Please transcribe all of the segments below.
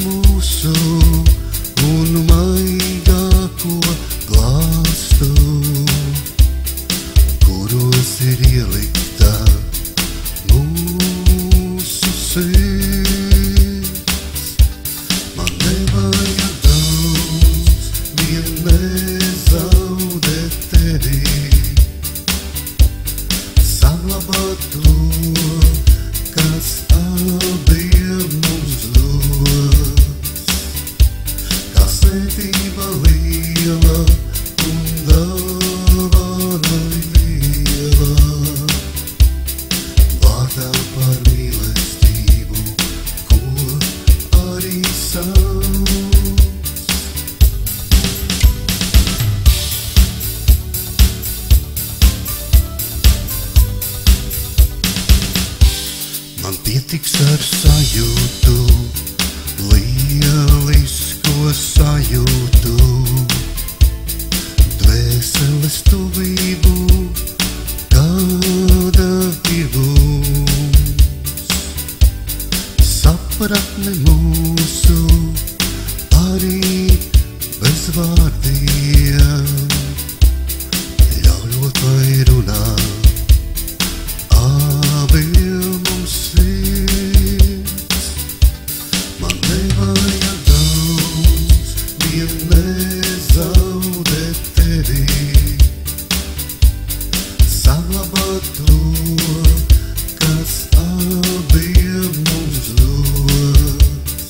mūsu un maigāko glāstu, kuros ir ielikta mūsu sirds. Man nevajag daudz, vien nezaudēt tevi, saglabāt to, kas abiem mums dots, kā svētība liela un dāvana liela, vārdā par mīlestību, ko arī sauc. Man pietiks ar sajūtu, lielisko sajūtu, dvēseles tuvību, kāda ir mums. Sapratne mūsu arī bez vārdiem, ļaujot lai runā abiem mums sirds. Man nevajag daudz, vien nezaudēt tevi, saglabāt to, kas abiem mums dots,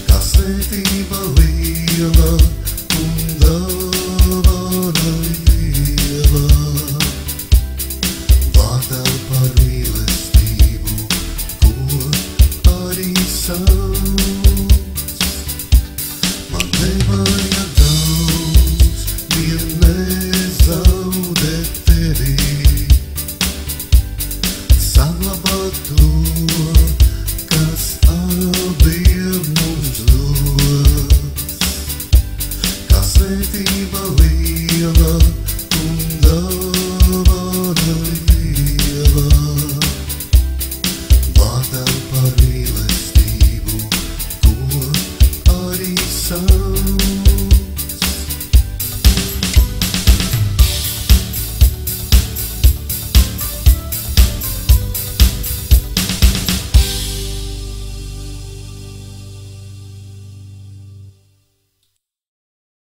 kā svētība liela un dāvana liela, vārdā par mīlestību, ko arī sauc. Man nevajag daudz, vien nezaudēt tevi, saglabāt to, kas abiem mums dots, kā svētība